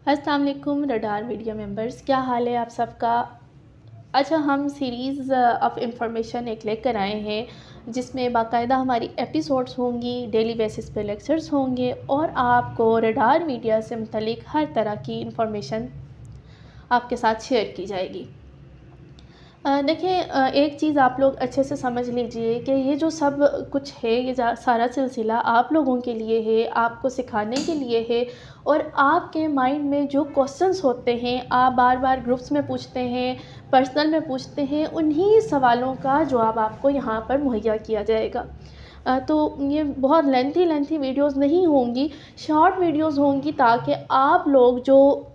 अस्सलाम वालेकुम radar media members, क्या हाल है आप सबका। अच्छा, हम सीरीज़ ऑफ इंफॉर्मेशन एक लेकर आए हैं जिसमें बाकायदा हमारी एपिसोड्स होंगी, डेली बेसिस पे लेक्चर्स होंगे और आपको रडार मीडिया से मुतल्लिक हर तरह की इंफॉर्मेशन आपके साथ शेयर की जाएगी। देखिए, एक चीज़ आप लोग अच्छे से समझ लीजिए कि ये जो सब कुछ है, ये सारा सिलसिला आप लोगों के लिए है, आपको सिखाने के लिए है। और आपके माइंड में जो क्वेश्चंस होते हैं, आप बार बार ग्रुप्स में पूछते हैं, पर्सनल में पूछते हैं, उन्हीं सवालों का जवाब आपको यहाँ पर मुहैया किया जाएगा। तो ये बहुत लेंथी वीडियोस नहीं होंगी, शॉर्ट वीडियोस होंगी, ताकि आप लोग जो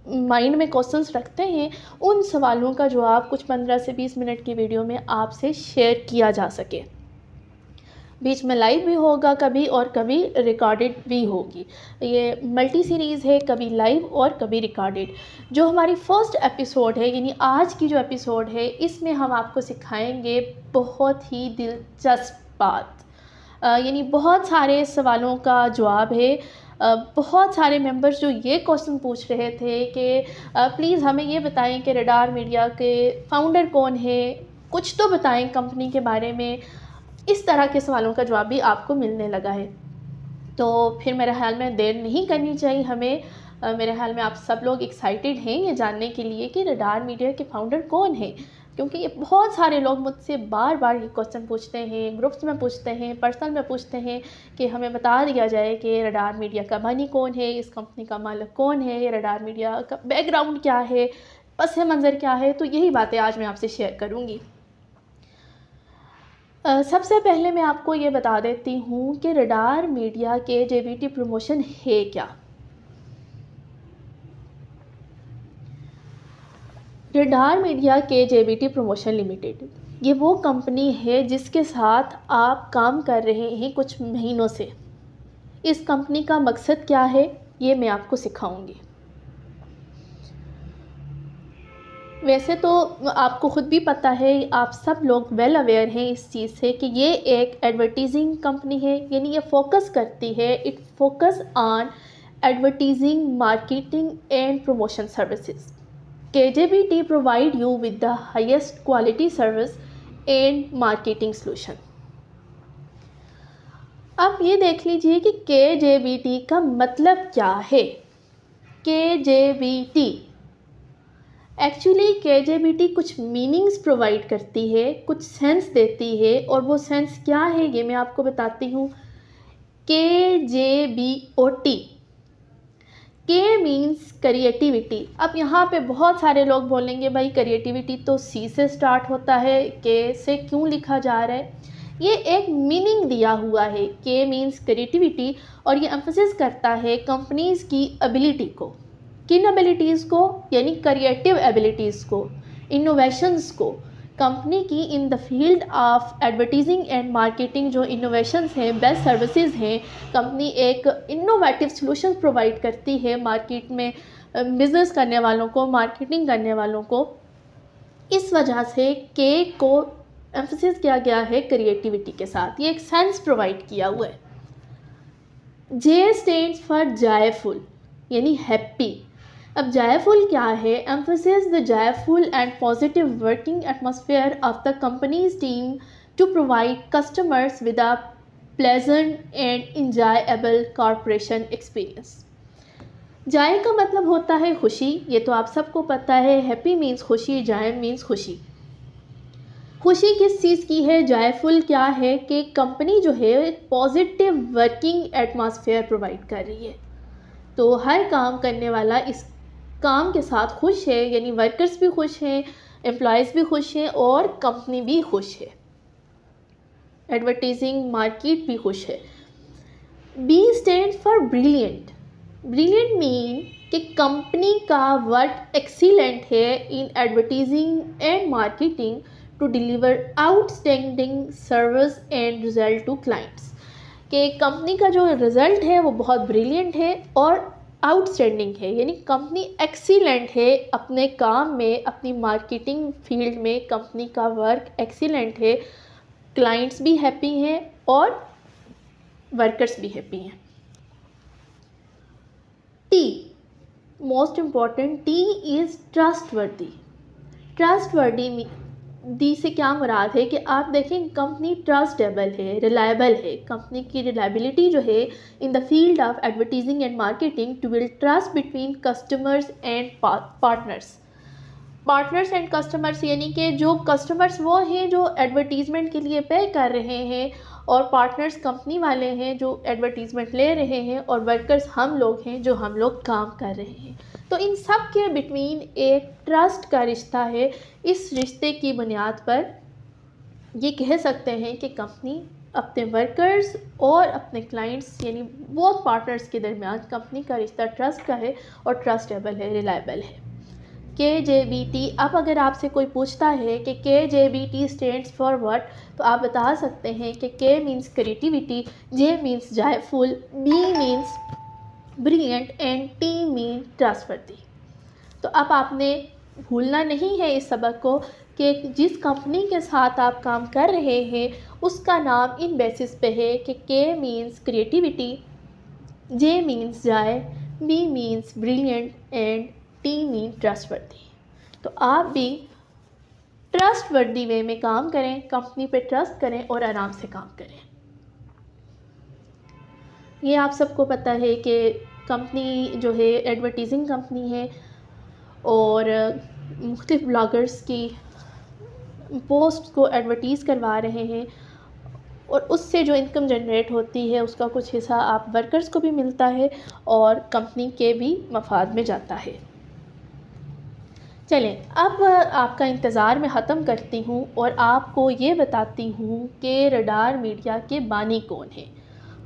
माइंड में क्वेश्चंस रखते हैं उन सवालों का जवाब कुछ 15 से 20 मिनट की वीडियो में आपसे शेयर किया जा सके। बीच में लाइव भी होगा कभी और कभी रिकॉर्डेड भी होगी। ये मल्टी सीरीज़ है, कभी लाइव और कभी रिकॉर्डेड। जो हमारी फ़र्स्ट एपिसोड है, यानी आज की जो एपिसोड है, इसमें हम आपको सिखाएंगे बहुत ही दिलचस्प बात। यानी बहुत सारे सवालों का जवाब है। बहुत सारे मेंबर्स जो ये क्वेश्चन पूछ रहे थे कि प्लीज़ हमें ये बताएं कि रडार मीडिया के फाउंडर कौन है, कुछ तो बताएं कंपनी के बारे में। इस तरह के सवालों का जवाब भी आपको मिलने लगा है। तो फिर मेरे ख्याल में देर नहीं करनी चाहिए हमें। मेरे ख्याल में आप सब लोग एक्साइटेड हैं ये जानने के लिए कि रडार मीडिया के फाउंडर कौन है, क्योंकि ये बहुत सारे लोग मुझसे बार बार ये क्वेश्चन पूछते हैं, ग्रुप्स में पूछते हैं, पर्सनल में पूछते हैं कि हमें बता दिया जाए कि रडार मीडिया का बानी कौन है, इस कंपनी का मालिक कौन है, रडार मीडिया का बैकग्राउंड क्या है, पस मंज़र क्या है। तो यही बातें आज मैं आपसे शेयर करूँगी। सबसे पहले मैं आपको ये बता देती हूँ कि रडार मीडिया के जेबीटी प्रमोशन है क्या। रडार मीडिया के जेबीटी प्रमोशन लिमिटेड, ये वो कंपनी है जिसके साथ आप काम कर रहे हैं कुछ महीनों से। इस कंपनी का मकसद क्या है, ये मैं आपको सिखाऊंगी। वैसे तो आपको ख़ुद भी पता है, आप सब लोग वेल अवेयर हैं इस चीज़ से कि ये एक एडवर्टीजिंग कंपनी है, यानी ये फोकस करती है, it focus on advertising, marketing and promotion services. KJBT provide you with the highest quality service and marketing solution। अब ये देख लीजिए कि KJBT का मतलब क्या है। KJBT एक्चुअली KJBT कुछ मीनिंग्स प्रोवाइड करती है, कुछ सेंस देती है, और वो सेंस क्या है ये मैं आपको बताती हूँ। KJBOT, के मीन्स क्रिएटिविटी। अब यहाँ पे बहुत सारे लोग बोलेंगे भाई क्रिएटिविटी तो सी से स्टार्ट होता है, के से क्यों लिखा जा रहा है। ये एक मीनिंग दिया हुआ है, के मीन्स क्रिएटिविटी, और ये एम्फसिस करता है कंपनीज़ की एबिलिटी को। किन एबिलिटीज़ को, यानी क्रिएटिव एबिलिटीज़ को, इनोवेशंस को। कंपनी की इन the field of advertising and marketing जो इनोवेशंस हैं, बेस्ट सर्विसेज हैं, कंपनी एक इनोवेटिव सॉल्यूशंस प्रोवाइड करती है मार्केट में बिज़नेस करने वालों को, मार्केटिंग करने वालों को। इस वजह से के को एम्फसिस किया गया है क्रिएटिविटी के साथ, ये एक सेंस प्रोवाइड किया हुआ है। जे स्टैंड्स फॉर जॉयफुल, यानी हैप्पी। अब जॉयफुल क्या है, emphasis the joyful and positive working atmosphere of the company's team to provide customers with a pleasant and enjoyable corporation experience. Joy का मतलब होता है खुशी, ये तो आप सबको पता है। हैप्पी मीन्स खुशी, जॉय मीन्स खुशी। खुशी किस चीज़ की है, जॉयफुल क्या है कि कंपनी जो है एक पॉजिटिव वर्किंग एटमॉस्फेयर प्रोवाइड कर रही है। तो हर काम करने वाला इस काम के साथ खुश है, यानी वर्कर्स भी खुश हैं, एम्प्लॉयज़ भी खुश हैं और कंपनी भी खुश है, एडवर्टाइजिंग मार्केट भी खुश है। B stand for brilliant. Brilliant mean कि कंपनी का वर्क एक्सीलेंट है in advertising and marketing to deliver outstanding service and result to clients. कि कंपनी का जो रिज़ल्ट है वो बहुत ब्रिलियंट है और आउटस्टैंडिंग है, यानी कंपनी एक्सीलेंट है अपने काम में, अपनी मार्केटिंग फील्ड में कंपनी का वर्क एक्सीलेंट है, क्लाइंट्स भी हैप्पी हैं और वर्कर्स भी हैप्पी हैं। The most important, the is trustworthy. Trustworthy दी से क्या मुराद है कि आप देखें कंपनी ट्रस्टेबल है, रिलायबल है। कंपनी की रिलायबिलिटी जो है in the field of advertising and marketing to build trust between customers and partners. Partners and customers यानी कि जो कस्टमर्स वो हैं जो एडवर्टीज़मेंट के लिए पे कर रहे हैं, और पार्टनर्स कंपनी वाले हैं जो एडवर्टीज़मेंट ले रहे हैं, और वर्कर्स हम लोग हैं जो हम लोग काम कर रहे हैं। तो इन सब के बिटवीन एक ट्रस्ट का रिश्ता है। इस रिश्ते की बुनियाद पर ये कह सकते हैं कि कंपनी अपने वर्कर्स और अपने क्लाइंट्स यानी बोथ पार्टनर्स के दरमियान कंपनी का रिश्ता ट्रस्ट का है और ट्रस्टेबल है, रिलायबल है। KJBT, अब अगर आपसे कोई पूछता है कि KJBT स्टैंड्स फॉर व्हाट, तो आप बता सकते हैं कि K means creativity, J means joyful, B means brilliant and T mean trustworthy. तो अब आपने भूलना नहीं है इस सबक को कि जिस कंपनी के साथ आप काम कर रहे हैं उसका नाम इन बेसिस पे है कि K means creativity, J means Joy, B means brilliant and T mean trustworthy. तो आप भी ट्रस्टवर्दी वे में काम करें, कंपनी पे ट्रस्ट करें और आराम से काम करें। ये आप सबको पता है कि कंपनी जो है एडवर्टीज़िंग कंपनी है और मुख्तलिफ़ ब्लॉगर्स की पोस्ट को एडवर्टीज़ करवा रहे हैं, और उससे जो इनकम जनरेट होती है उसका कुछ हिस्सा आप वर्कर्स को भी मिलता है और कंपनी के भी मफाद में जाता है। चलें, अब आपका इंतज़ार मैं ख़त्म करती हूँ और आपको ये बताती हूँ कि रडार मीडिया के बानी कौन है।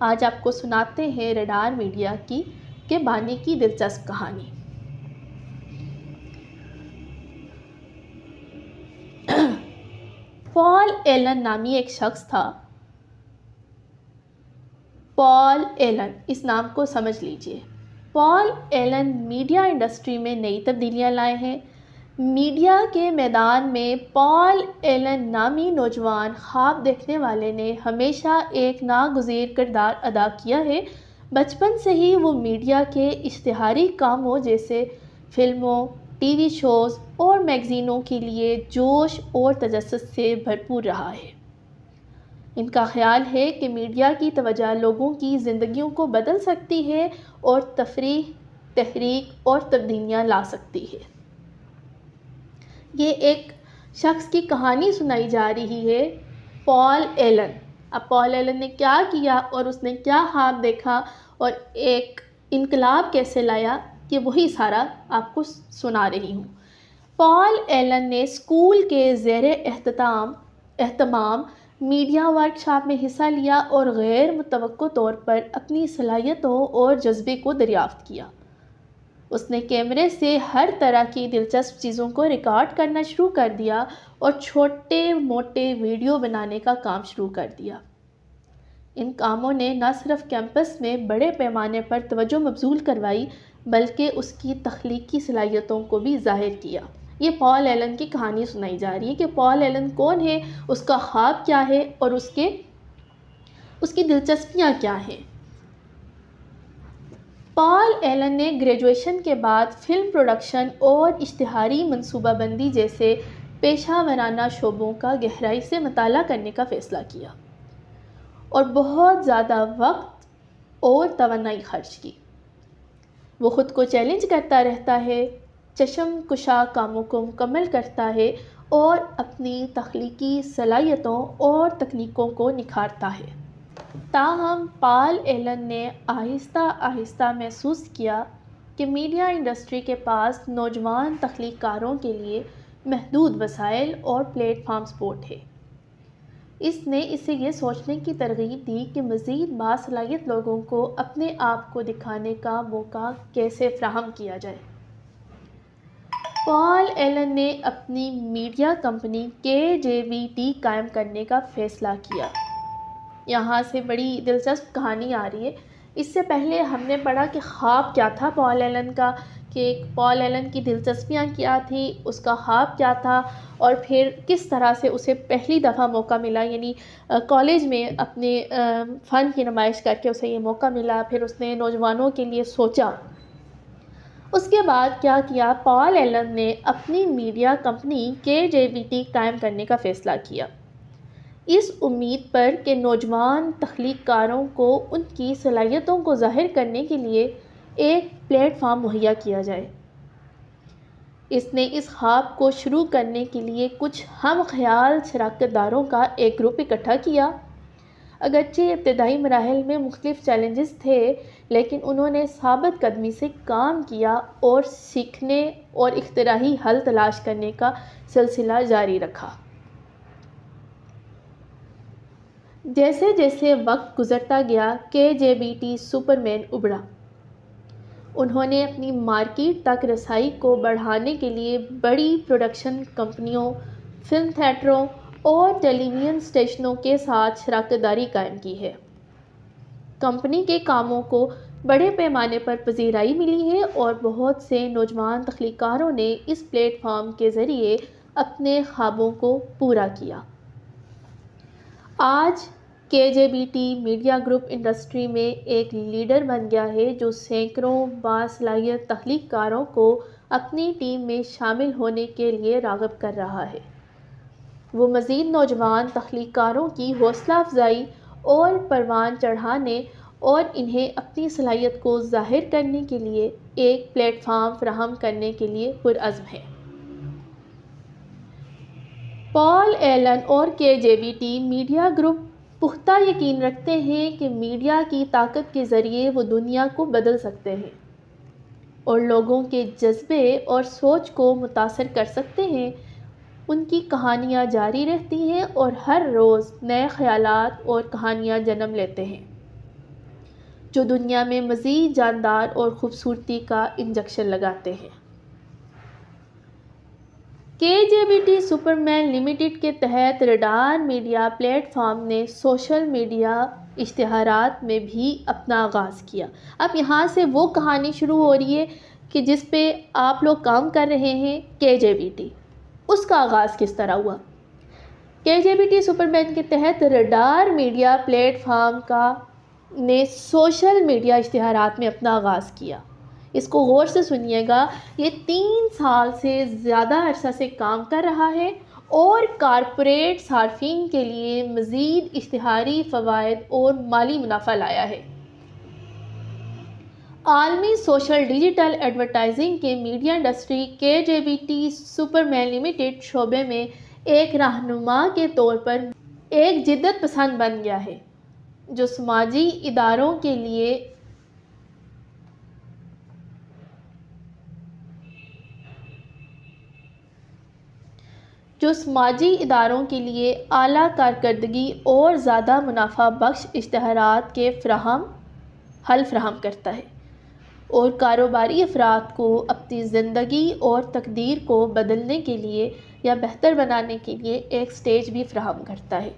आज आपको सुनाते हैं रडार मीडिया के बानी की दिलचस्प कहानी। पॉल एलन नामी एक शख्स था। पॉल एलन, इस नाम को समझ लीजिए। पॉल एलन मीडिया इंडस्ट्री में नई तब्दीलियां लाए हैं। मीडिया के मैदान में पॉल एलन नामी नौजवान ख्वाब देखने वाले ने हमेशा एक नागुज़ीर किरदार अदा किया है। बचपन से ही वो मीडिया के इश्तिहारी कामों जैसे फिल्मों, टीवी शोज़ और मैगज़ीनों के लिए जोश और तजस्सुस से भरपूर रहा है। इनका ख्याल है कि मीडिया की तवज्जो लोगों की ज़िंदगियों को बदल सकती है और तफरीह, तहरीक और तब्दीलियाँ ला सकती है। ये एक शख्स की कहानी सुनाई जा रही है, पॉल एलन। अब पॉल एलन ने क्या किया और उसने क्या ख्वाब देखा और एक इनकलाब कैसे लाया, ये वही सारा आपको सुना रही हूँ। पॉल एलन ने स्कूल के ज़ेरे एहतमाम मीडिया वर्कशॉप में हिस्सा लिया और गैर मुतवक्को तौर पर अपनी सलाहियतों और जज्बे को दरियाफ्त किया। उसने कैमरे से हर तरह की दिलचस्प चीज़ों को रिकॉर्ड करना शुरू कर दिया और छोटे मोटे वीडियो बनाने का काम शुरू कर दिया। इन कामों ने न सिर्फ कैंपस में बड़े पैमाने पर तवज्जो मबजूल करवाई बल्कि उसकी तख्लीकी सलाहियतों को भी ज़ाहिर किया। ये पॉल एलन की कहानी सुनाई जा रही है कि पॉल एलन कौन है, उसका ख्वाब क्या है और उसकी दिलचस्पियाँ क्या हैं। पॉल एलन ने ग्रेजुएशन के बाद फ़िल्म प्रोडक्शन और इश्तिहारी मनसूबाबंदी जैसे पेशा वराना शोबों का गहराई से मुताला करने का फ़ैसला किया और बहुत ज़्यादा वक्त और तवन्नाई खर्च की। वो ख़ुद को चैलेंज करता रहता है, चश्म कुशा कामों को मुकम्मल करता है और अपनी तख्लीकी सलाहियतों और तकनीकों को निखारता है। ताहम पॉल एलन ने आहिस्ता आहिस्ता महसूस किया कि मीडिया इंडस्ट्री के पास नौजवान तख्लीकारों के लिए महदूद वसाइल और प्लेटफॉर्म सपोर्ट है। इसने इसे ये सोचने की तरगीब दी कि मज़ीद बासलाहियत लोगों को अपने आप को दिखाने का मौका कैसे फ़राहम किया जाए। पॉल एलन ने अपनी मीडिया कंपनी KJBT कायम करने का फ़ैसला किया। यहाँ से बड़ी दिलचस्प कहानी आ रही है। इससे पहले हमने पढ़ा कि ख्वाब क्या था पॉल एलन का, कि पॉल एलन की दिलचस्पियाँ क्या थी, उसका ख्वाब क्या था और फिर किस तरह से उसे पहली दफ़ा मौका मिला, यानी कॉलेज में अपने फ़न की नुमाइश करके उसे ये मौका मिला। फिर उसने नौजवानों के लिए सोचा उसके बाद क्या किया, पॉल एलन ने अपनी मीडिया कंपनी KJBT कायम करने का फ़ैसला किया, इस उम्मीद पर कि नौजवान तख्लीक़कारों को उनकी सलाहियतों को ज़ाहिर करने के लिए एक प्लेटफार्म मुहैया किया जाए। इसने इस ख्वाब को शुरू करने के लिए कुछ हम ख्याल शराकतदारों का एक ग्रुप इकट्ठा किया। अगरचे इब्तदाई मराहल में मुख्तलिफ चैलेंजेस थे, लेकिन उन्होंने साबित कदमी से काम किया और सीखने और इख्तिराही हल तलाश करने का सिलसिला जारी रखा। जैसे जैसे वक्त गुजरता गया, KJBT सुपरमैन उभरा। उन्होंने अपनी मार्केट तक रसाई को बढ़ाने के लिए बड़ी प्रोडक्शन कंपनियों, फिल्म थिएटरों और टेलीविज़न स्टेशनों के साथ शराकतदारी कायम की है। कंपनी के कामों को बड़े पैमाने पर पजीराई मिली है और बहुत से नौजवान तख्लीक़कारों ने इस प्लेटफॉर्म के ज़रिए अपने ख्वाबों को पूरा किया। आज KJBT मीडिया ग्रुप इंडस्ट्री में एक लीडर बन गया है, जो सैकड़ों बासलाहियत तख्लीक़कारों को अपनी टीम में शामिल होने के लिए राग़िब कर रहा है। वो मज़ीद नौजवान तख्लीक़कारों की हौसला अफजाई और परवान चढ़ाने और इन्हें अपनी सलाहियत को ज़ाहिर करने के लिए एक प्लेटफार्म फराहम करने के लिए पुरअज़्म है। पॉल एलन और KJBT मीडिया ग्रुप पुख्ता यकीन रखते हैं कि मीडिया की ताकत के ज़रिए वो दुनिया को बदल सकते हैं और लोगों के जज्बे और सोच को मुतासर कर सकते हैं। उनकी कहानियाँ जारी रहती हैं और हर रोज़ नए ख़यालात और कहानियाँ जन्म लेते हैं, जो दुनिया में मज़ीद जानदार और ख़ूबसूरती का इंजेक्शन लगाते हैं। KJBT सुपरमैन लिमिटेड के तहत रडार मीडिया प्लेटफॉर्म ने सोशल मीडिया इश्तिहारात में भी अपना आगाज़ किया। अब यहाँ से वो कहानी शुरू हो रही है कि जिस पे आप लोग काम कर रहे हैं, KJBT, उसका आगाज़ किस तरह हुआ। KJBT सुपरमैन के तहत रडार मीडिया प्लेटफॉर्म का ने सोशल मीडिया इश्तिहारात में अपना आगाज़ किया। इसको गौर से सुनिएगा, ये 3 साल से ज़्यादा अरसा से काम कर रहा है और कारपोरेट सार्फिन के लिए मज़ीद इश्तिहारी फ़वाइद और माली मुनाफा लाया है। आलमी सोशल डिजिटल एडवर्टाइजिंग के media industry KJBT superman limited शोबे में एक रहनुमा के तौर पर एक जिद्दत पसंद बन गया है, जो समाजी इदारों के लिए आला कारकर्दगी और ज़्यादा मुनाफा बख्श इश्तिहारात के हल फ्राहम करता है और कारोबारी अफराद को अपनी ज़िंदगी और तकदीर को बदलने के लिए या बेहतर बनाने के लिए एक स्टेज भी फ्राहम करता है।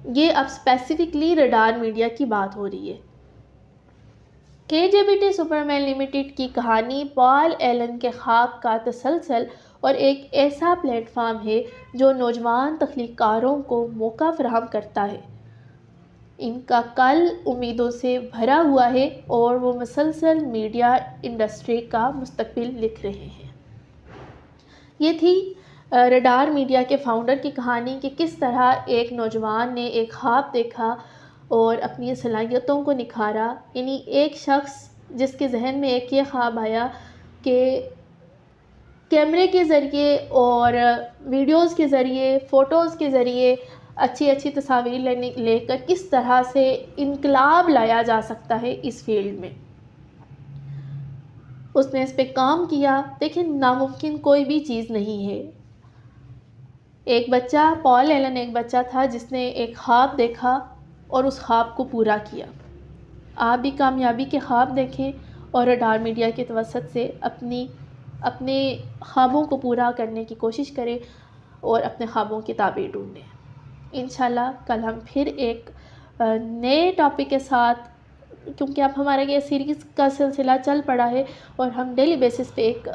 ये अब स्पेसिफिकली रडार मीडिया की बात हो रही है। KJBT सुपरमैन लिमिटेड की कहानी पॉल एलन के ख्वाब का तसलसल और एक ऐसा प्लेटफार्म है जो नौजवान तख्लीक़कारों को मौका फराहम करता है। इनका कल उम्मीदों से भरा हुआ है और वो मुसलसल मीडिया इंडस्ट्री का मुस्तकबिल लिख रहे हैं। ये थी रडार मीडिया के फाउंडर की कहानी कि किस तरह एक नौजवान ने एक ख्वाब देखा और अपनी सलाहियतों को निखारा। यानी एक शख्स जिसके जहन में एक ये ख्वाब आया कि कैमरे के ज़रिए और वीडियोज़ के ज़रिए, फ़ोटोज़ के ज़रिए अच्छी अच्छी तस्वीर लेकर किस तरह से इनकलाब लाया जा सकता है इस फील्ड में। उसने इस पे काम किया। देखिए, नामुमकिन कोई भी चीज़ नहीं है। पॉल एलन एक बच्चा था जिसने एक ख्वाब देखा और उस ख्वाब को पूरा किया। आप भी कामयाबी के ख्वाब देखें और रडार मीडिया के तवसत से अपने ख्वाबों को पूरा करने की कोशिश करें और अपने ख्वाबों की ताबीर ढूंढें। इंशाल्लाह कल हम फिर एक नए टॉपिक के साथ, क्योंकि अब हमारा ये सीरीज़ का सिलसिला चल पड़ा है और हम डेली बेसिस पे एक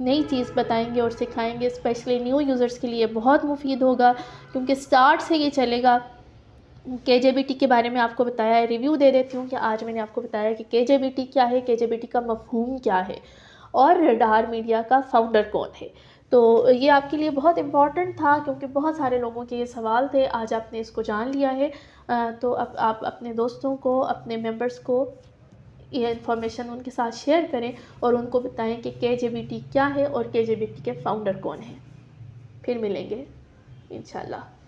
नई चीज़ बताएंगे और सिखाएंगे। स्पेशली न्यू यूज़र्स के लिए बहुत मुफीद होगा, क्योंकि स्टार्ट से ये चलेगा KJBT के बारे में आपको बताया है। रिव्यू दे देती हूँ कि आज मैंने आपको बताया कि KJBT क्या है, KJBT का मफ़हूम क्या है और रडार मीडिया का फाउंडर कौन है। तो ये आपके लिए बहुत इम्पॉर्टेंट था क्योंकि बहुत सारे लोगों के ये सवाल थे। आज आपने इसको जान लिया है। तो अब आप अपने दोस्तों को, अपने मेंबर्स को ये इन्फॉर्मेशन उनके साथ शेयर करें और उनको बताएं कि KJBT क्या है और KJBT के फाउंडर कौन हैं। फिर मिलेंगे इंशाल्लाह।